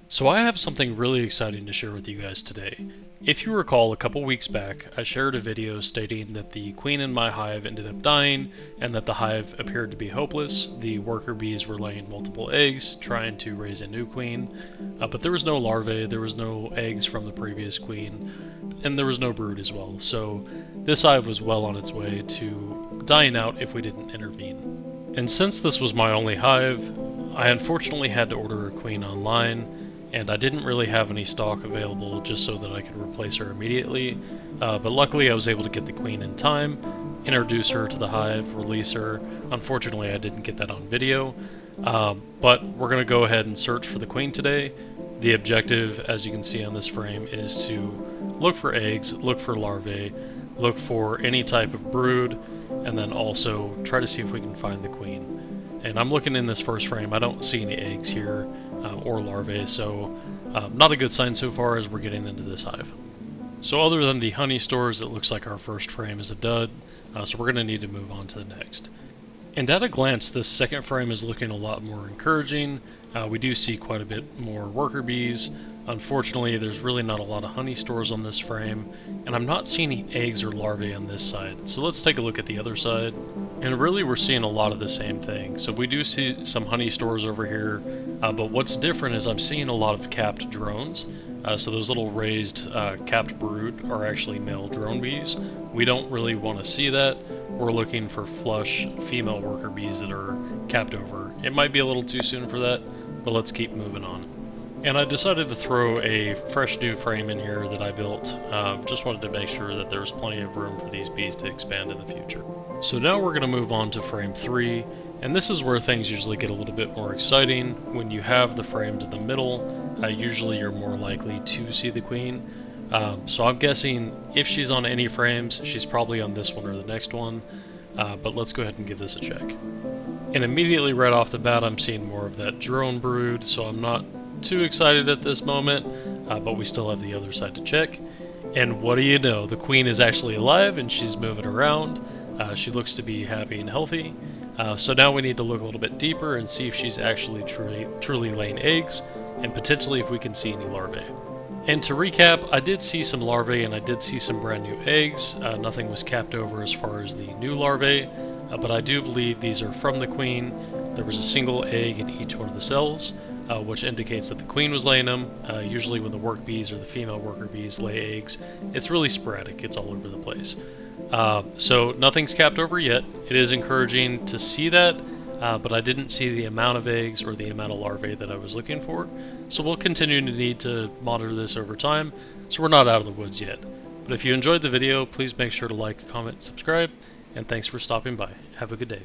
So I have something really exciting to share with you guys today. If you recall, a couple weeks back, I shared a video stating that the queen in my hive ended up dying and that the hive appeared to be hopeless. The worker bees were laying multiple eggs, trying to raise a new queen, but there was no larvae, there was no eggs from the previous queen, and there was no brood as well. So this hive was well on its way to dying out if we didn't intervene. And since this was my only hive, I unfortunately had to order a queen online, and I didn't really have any stock available just so that I could replace her immediately, but luckily I was able to get the queen in time, introduce her to the hive, release her. Unfortunately I didn't get that on video, but we're going to go ahead and search for the queen today. The objective, as you can see on this frame, is to look for eggs, look for larvae, look for any type of brood, and then also try to see if we can find the queen. And I'm looking in this first frame, I don't see any eggs here or larvae, so not a good sign so far as we're getting into this hive. So other than the honey stores, it looks like our first frame is a dud, so we're going to need to move on to the next. And at a glance, this second frame is looking a lot more encouraging. We do see quite a bit more worker bees. Unfortunately, there's really not a lot of honey stores on this frame, and I'm not seeing any eggs or larvae on this side. So let's take a look at the other side. And really we're seeing a lot of the same thing. So we do see some honey stores over here, but what's different is I'm seeing a lot of capped drones. So those little raised capped brood are actually male drone bees. We don't really want to see that. We're looking for flush female worker bees that are capped over. It might be a little too soon for that, but let's keep moving on. And I decided to throw a fresh new frame in here that I built. Just wanted to make sure that there's plenty of room for these bees to expand in the future. So now we're going to move on to frame 3, and this is where things usually get a little bit more exciting. When you have the frames in the middle, usually you're more likely to see the queen. So I'm guessing if she's on any frames, she's probably on this one or the next one, but let's go ahead and give this a check. And immediately right off the bat, I'm seeing more of that drone brood, so I'm not too excited at this moment, but we still have the other side to check. And what do you know, the queen is actually alive and she's moving around. She looks to be happy and healthy. So now we need to look a little bit deeper and see if she's actually truly laying eggs, and potentially if we can see any larvae. And to recap, I did see some larvae and I did see some brand new eggs. Nothing was capped over as far as the new larvae, but I do believe these are from the queen. There was a single egg in each one of the cells, which indicates that the queen was laying them. Usually when the work bees or the female worker bees lay eggs, it's really sporadic, it's all over the place. So nothing's capped over yet. It is encouraging to see that, but I didn't see the amount of eggs or the amount of larvae that I was looking for. So we'll continue to need to monitor this over time, so we're not out of the woods yet. But if you enjoyed the video, please make sure to like, comment, subscribe, and thanks for stopping by. Have a good day.